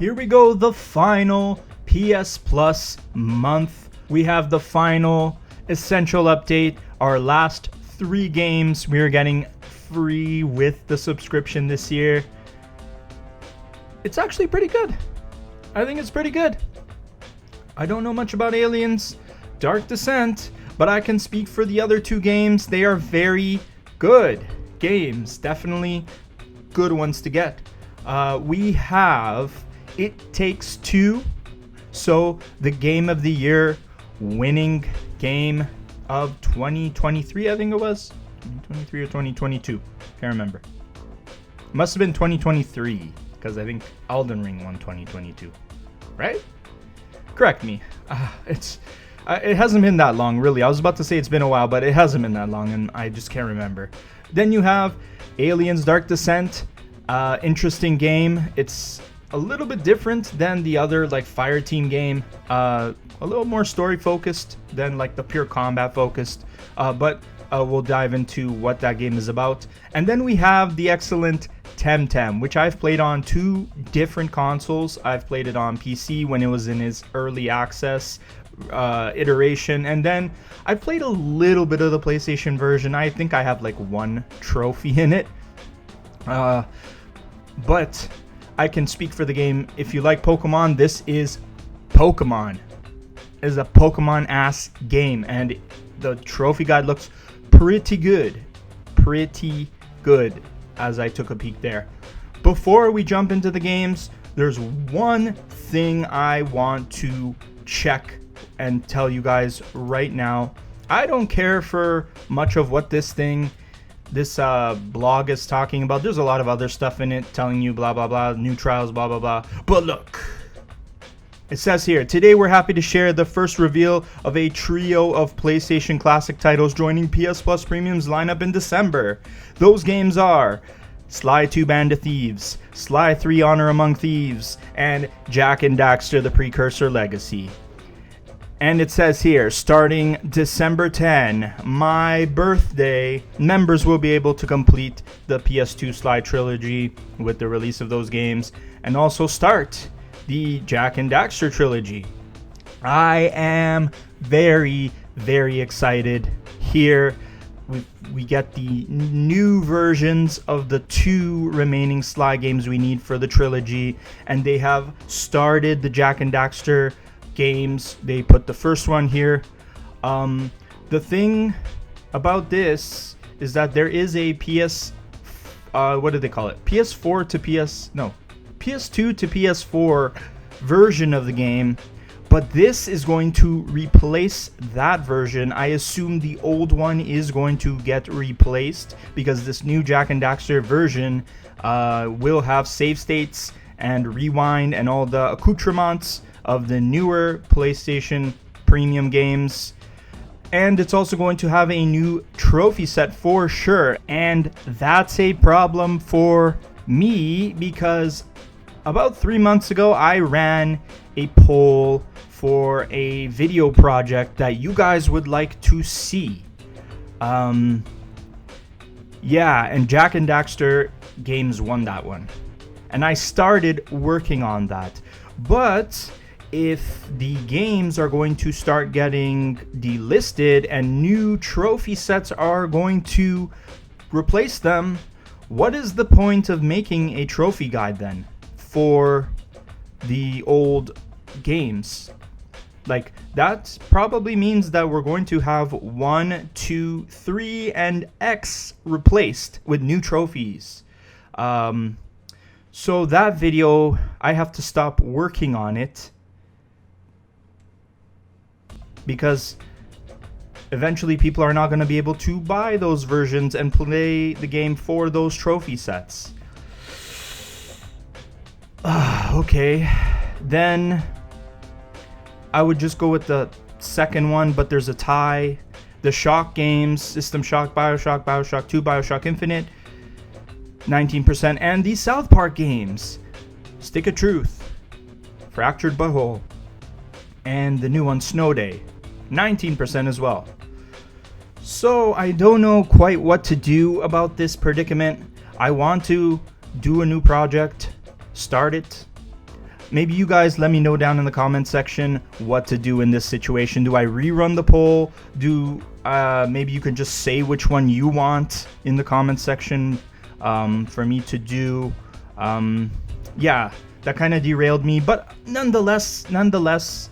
Here we go, the final PS Plus month. We have the final essential update. Our last 3 games we are getting free with the subscription this year. It's actually pretty good. I think it's pretty good. I don't know much about Aliens Dark Descent, but I can speak for the other 2 games. They are very good games. Definitely good ones to get. We have It Takes Two. So the game of the year, winning game of 2023, I think it was. 2023 or 2022. Can't remember. Must have been 2023, because I think Elden Ring won 2022. Right? Correct me. It hasn't been that long, really. I was about to say it's been a while, but it hasn't been that long, and I just can't remember. Then you have Aliens Dark Descent. Interesting game. It's a little bit different than the other like Fireteam game. A little more story focused than like the pure combat focused. But we'll dive into what that game is about. And then we have the excellent Temtem, which I've played on 2 different consoles. I've played it on PC when it was in its early access iteration, and then I played a little bit of the PlayStation version. I think I have like 1 trophy in it. But I can speak for the game. If you like Pokemon, this is Pokemon. It is a Pokemon-ass game, and the trophy guide looks pretty good. Pretty good, as I took a peek there. Before we jump into the games, there's one thing I want to check and tell you guys right now. I don't care for much of what this blog is talking about. There's a lot of other stuff in it telling you blah blah blah, new trials, blah blah blah. But look, it says here, today we're happy to share the first reveal of a trio of PlayStation Classic titles joining PS Plus Premium's lineup in December. Those games are SLY 2 Band of Thieves, SLY 3 Honor Among Thieves, and Jak and Daxter the Precursor Legacy. And it says here, starting December 10, my birthday, members will be able to complete the PS2 SLY trilogy with the release of those games, and also start the Jak and Daxter trilogy. I am very, very excited. Here we get the new versions of the 2 remaining SLY games we need for the trilogy, and they have started the Jak and Daxter games. They put the first one here. The thing about this is that there is a what do they call it? PS2 to PS4 version of the game, but this is going to replace that version. I assume the old one is going to get replaced because this new Jak and Daxter version will have save states and rewind and all the accoutrements of the newer PlayStation Premium games. And it's also going to have a new trophy set for sure. And that's a problem for me because about 3 months ago, I ran a poll for a video project that you guys would like to see. And Jak and Daxter games won that one. And I started working on that. But if the games are going to start getting delisted and new trophy sets are going to replace them, what is the point of making a trophy guide then for the old games? Like, that probably means that we're going to have 1, 2, 3, and X replaced with new trophies. So that video, I have to stop working on it because eventually people are not going to be able to buy those versions and play the game for those trophy sets. Okay, then I would just go with the second one, but there's a tie. The Shock games, System Shock, Bioshock, Bioshock 2, Bioshock Infinite, 19%. And the South Park games, Stick of Truth, Fractured Butthole, and the new one, Snow Day, 19% as well. So I don't know quite what to do about this predicament. I want to do a new project, start it, maybe you guys let me know down in the comment section what to do in this situation. Do I rerun the poll? Maybe you can just say which one you want in the comment section for me to do. Yeah, that kind of derailed me, but nonetheless,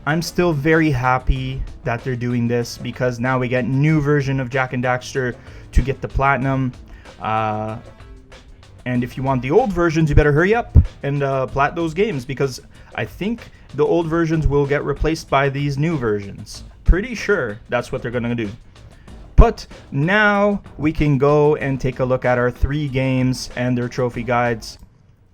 I'm still very happy that they're doing this, because now we get new version of Jak and Daxter to get the platinum. And if you want the old versions, you better hurry up and plat those games, because I think the old versions will get replaced by these new versions. Pretty sure that's what they're gonna do. But now we can go and take a look at our 3 games and their trophy guides.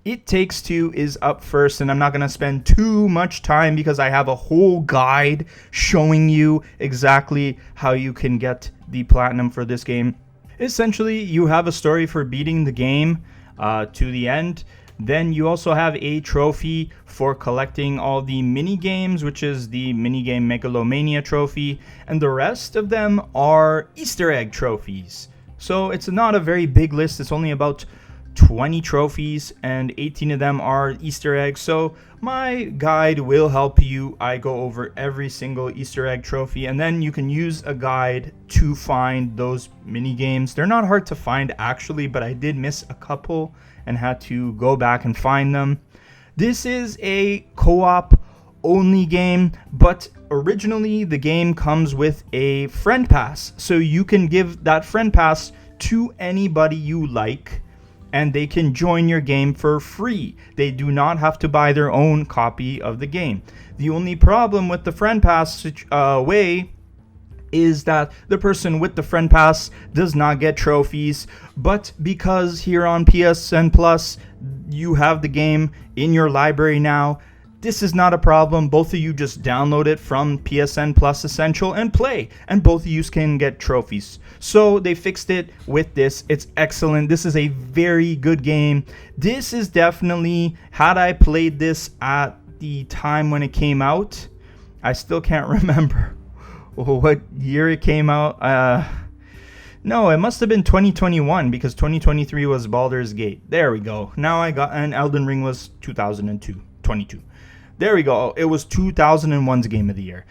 It Takes Two is up first, and I'm not going to spend too much time because I have a whole guide showing you exactly how you can get the platinum for this game. Essentially, you have a story for beating the game to the end. Then you also have a trophy for collecting all the mini games, which is the minigame Megalomania trophy, and the rest of them are Easter egg trophies. So it's not a very big list. It's only about 20 trophies, and 18 of them are Easter eggs. So my guide will help you. I go over every single Easter egg trophy, and then you can use a guide to find those mini games. They're not hard to find actually, but I did miss a couple and had to go back and find them. This is a co-op only game, but originally the game comes with a friend pass, so you can give that friend pass to anybody you like, and they can join your game for free. They do not have to buy their own copy of the game. The only problem with the friend pass way is that the person with the friend pass does not get trophies, but because here on PSN Plus you have the game in your library now, this is not a problem. Both of you just download it from PSN Plus Essential and play, and both of you can get trophies. So they fixed it with this. It's excellent. This is a very good game. This is definitely, had I played this at the time when it came out, I still can't remember what year it came out. No, it must have been 2021, because 2023 was Baldur's Gate. There we go. Now I got, and Elden Ring was 22. There we go. It was 2001's Game of the Year.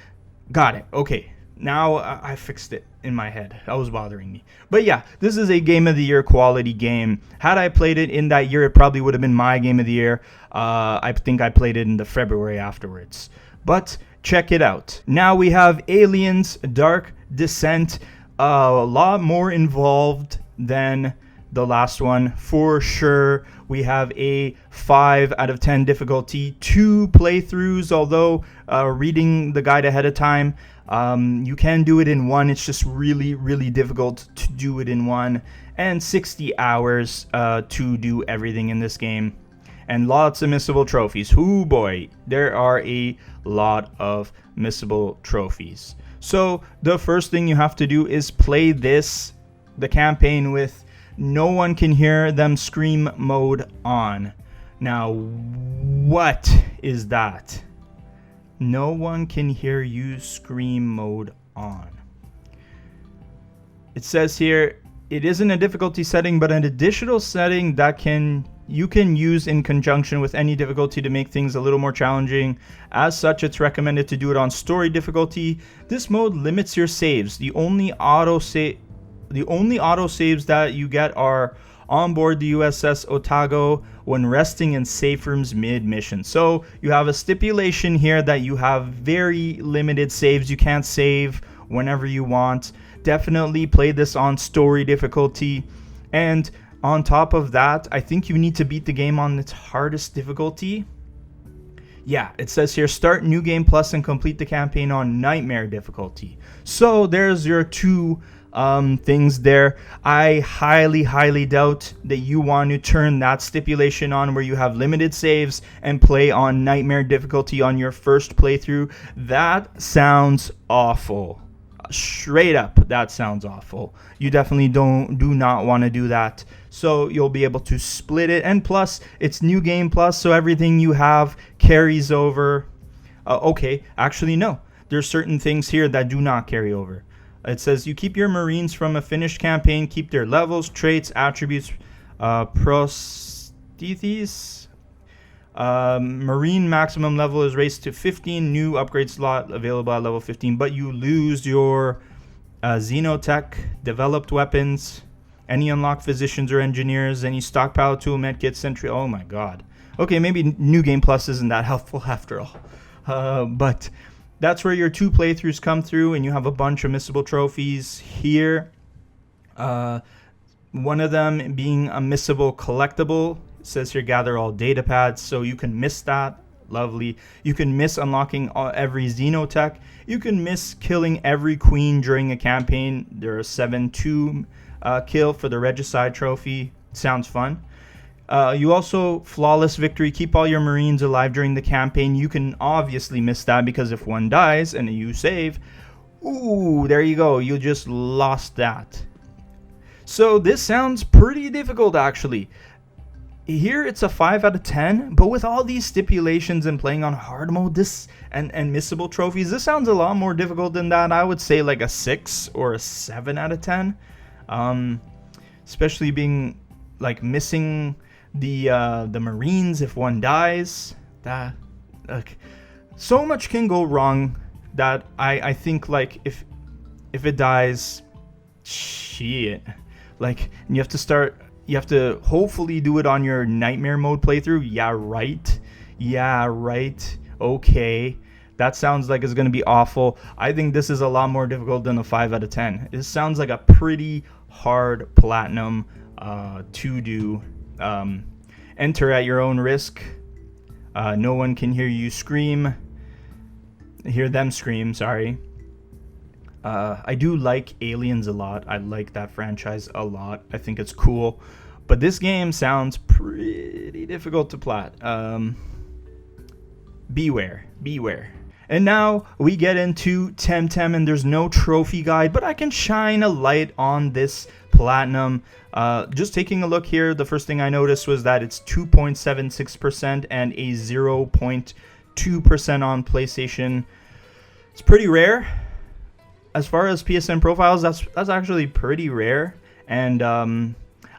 Got it. Okay. Now I fixed it in my head. That was bothering me. But yeah, this is a Game of the Year quality game. Had I played it in that year, it probably would have been my Game of the Year. I think I played it in the February afterwards. But check it out. Now we have Aliens Dark Descent. A lot more involved than the last one, for sure. We have a 5 out of 10 difficulty, 2 playthroughs, although reading the guide ahead of time, you can do it in 1. It's just really, really difficult to do it in 1. And 60 hours to do everything in this game. And lots of missable trophies. Hoo boy, there are a lot of missable trophies. So the first thing you have to do is play the campaign with no one can hear them scream mode on. Now, what is that? No one can hear you scream mode on. It says here, it isn't a difficulty setting, but an additional setting that you can use in conjunction with any difficulty to make things a little more challenging. As such, it's recommended to do it on story difficulty. This mode limits your saves. The only auto saves that you get are on board the USS Otago when resting in safe rooms mid-mission. So you have a stipulation here that you have very limited saves. You can't save whenever you want. Definitely play this on story difficulty. And on top of that, I think you need to beat the game on its hardest difficulty. Yeah, it says here, start New Game Plus and complete the campaign on Nightmare difficulty. So there's your 2 things there. I highly doubt that you want to turn that stipulation on where you have limited saves and play on Nightmare difficulty on your first playthrough. That sounds awful. Straight up, that sounds awful. You definitely do not want to do that. So you'll be able to split it, and plus it's New Game Plus, so everything you have carries over. Okay, actually no, there's certain things here that do not carry over. It says you keep your Marines from a finished campaign, keep their levels, traits, attributes, prostheses. Marine maximum level is raised to 15. New upgrade slot available at level 15, but you lose your Xenotech, developed weapons, any unlocked physicians or engineers, any stockpile tool, medkit, sentry. Oh my god. Okay, maybe New Game Plus isn't that helpful after all. But that's where your 2 playthroughs come through, and you have a bunch of missable trophies here. One of them being a missable collectible. It says here gather all data pads, so you can miss that. Lovely. You can miss unlocking every Xenotech. You can miss killing every queen during a campaign. There are 7-2 kill for the Regicide trophy. Sounds fun. You also flawless victory. Keep all your Marines alive during the campaign. You can obviously miss that because if one dies and you save, ooh, there you go. You just lost that. So this sounds pretty difficult actually. Here it's a 5 out of 10, but with all these stipulations and playing on hard mode, this and missable trophies, this sounds a lot more difficult than that. I would say like a 6 or a 7 out of 10. Especially being like missing the Marines if one dies. That like so much can go wrong that I think like if it dies, shit. Like you have to hopefully do it on your nightmare mode playthrough. Yeah, right. Okay. That sounds like it's going to be awful. I think this is a lot more difficult than a 5 out of 10. This sounds like a pretty hard platinum to do. Enter at your own risk. No one can hear you scream. Hear them scream, sorry. I do like Aliens a lot. I like that franchise a lot. I think it's cool. But this game sounds pretty difficult to plat. Beware. And now we get into Temtem, and there's no trophy guide, but I can shine a light on this platinum. Just taking a look here, the first thing I noticed was that it's 2.76% and a 0.2% on PlayStation. It's pretty rare. As far as PSN profiles, that's actually pretty rare. And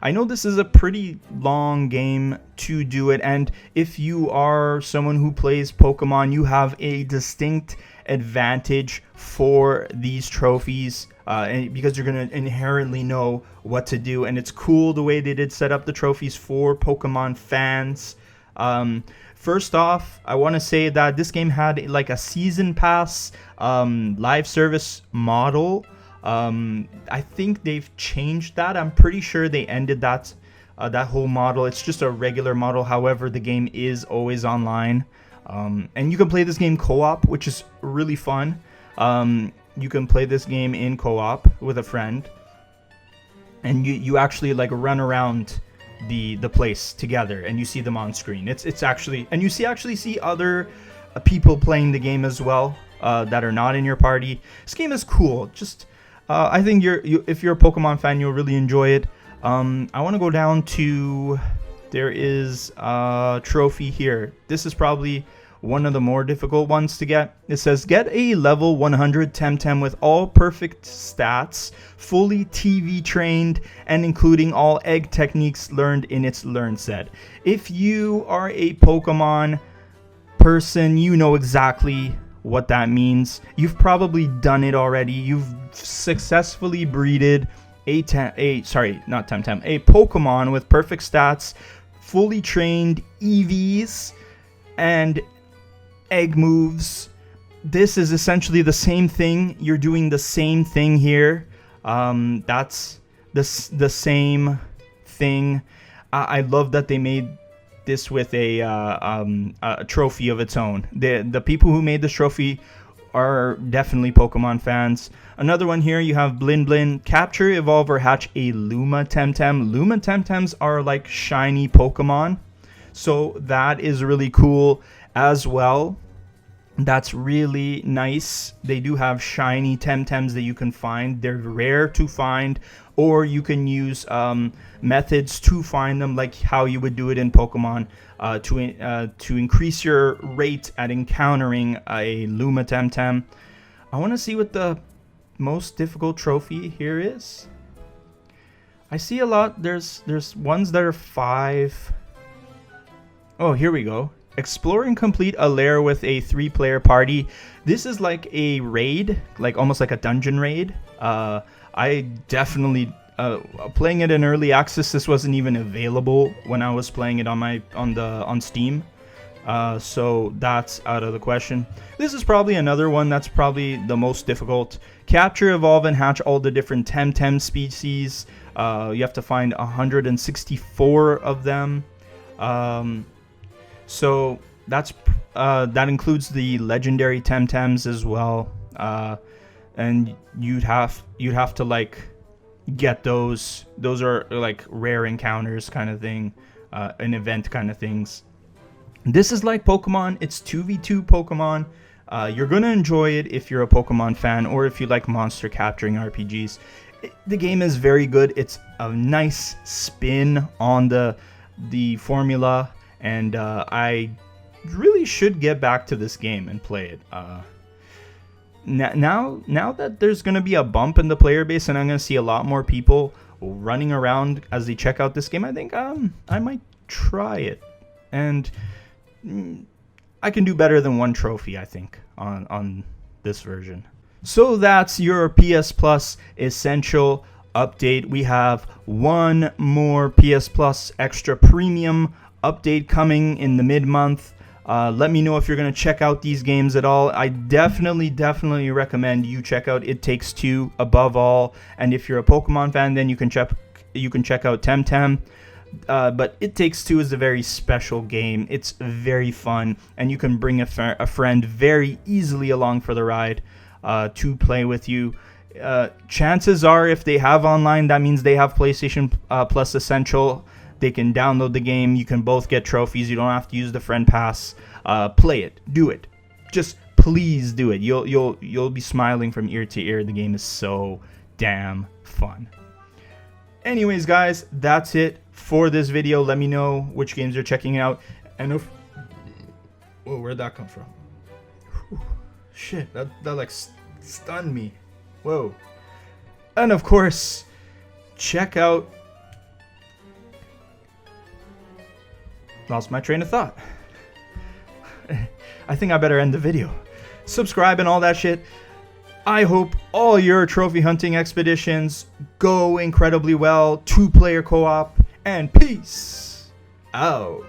I know this is a pretty long game to do it, and if you are someone who plays Pokemon, you have a distinct advantage for these trophies because you're going to inherently know what to do, and it's cool the way they did set up the trophies for Pokemon fans. First off, I want to say that this game had like a season pass live service model. I think they've changed that. I'm pretty sure they ended that whole model. It's just a regular model. However, the game is always online. And you can play this game co-op, which is really fun. You can play this game in co-op with a friend. And you actually like run around the place together and you see them on screen. It's actually, and you actually see other people playing the game as well that are not in your party. This game is cool. Just I think if you're a Pokemon fan, you'll really enjoy it. I want to go down to, there is a trophy here. This is probably one of the more difficult ones to get. It says, get a level 100 Temtem with all perfect stats, fully TV trained, and including all egg techniques learned in its learn set. If you are a Pokemon person, you know exactly what that means. You've probably done it already. You've successfully breeded a Pokemon with perfect stats, fully trained EVs, and egg moves. This is essentially the same thing. You're doing the same thing here. That's the same thing. I love that they made this with a trophy of its own. The people who made this trophy are definitely Pokemon fans. Another one here, you have Blin Blin. Capture, evolve, or hatch a Luma Temtem. Luma Temtems are like shiny Pokemon, so that is really cool as well. That's really nice. They do have shiny Temtems that you can find. They're rare to find, or you can use methods to find them, like how you would do it in Pokemon to increase your rate at encountering a Luma Temtem. I want to see what the most difficult trophy here is. I see a lot. There's ones that are 5. Oh, here we go. explore and complete a lair with a 3-player party. This is like a raid, like almost like a dungeon raid. I definitely playing it in early access. This wasn't even available when I was playing it on Steam. So that's out of the question. This is probably another one that's probably the most difficult. Capture, evolve, and hatch all the different Temtem species. You have to find 164 of them. So that includes the legendary Temtems as well. And you'd have to like get those. Those are like rare encounters kind of thing, an event kind of things. This is like Pokemon. It's 2v2 Pokemon. You're gonna enjoy it if you're a Pokemon fan or if you like monster capturing RPGs. The game is very good. It's a nice spin on the formula, and I really should get back to this game and play it. Now that there's gonna be a bump in the player base and I'm gonna see a lot more people running around as they check out this game, I think I might try it, and I can do better than 1 trophy, I think, on this version. So that's your PS Plus Essential update. We have one more PS Plus Extra Premium update coming in the mid-month. Let me know if you're going to check out these games at all. I definitely recommend you check out It Takes Two above all. And if you're a Pokemon fan, then you can check out Temtem. But It Takes Two is a very special game. It's very fun, and you can bring a friend very easily along for the ride to play with you. Chances are, if they have online, that means they have PlayStation Plus Essential. They can download the game. You can both get trophies. You don't have to use the friend pass. Play it. Do it. Just please do it. You'll be smiling from ear to ear. The game is so damn fun. Anyways, guys, that's it for this video. Let me know which games you're checking out. And if... Whoa, where'd that come from? Whew, shit, that like stunned me. Whoa. And of course, check out... Lost my train of thought. I think I better end the video. Subscribe and all that shit. I hope all your trophy hunting expeditions go incredibly well. 2-player co-op. And peace out.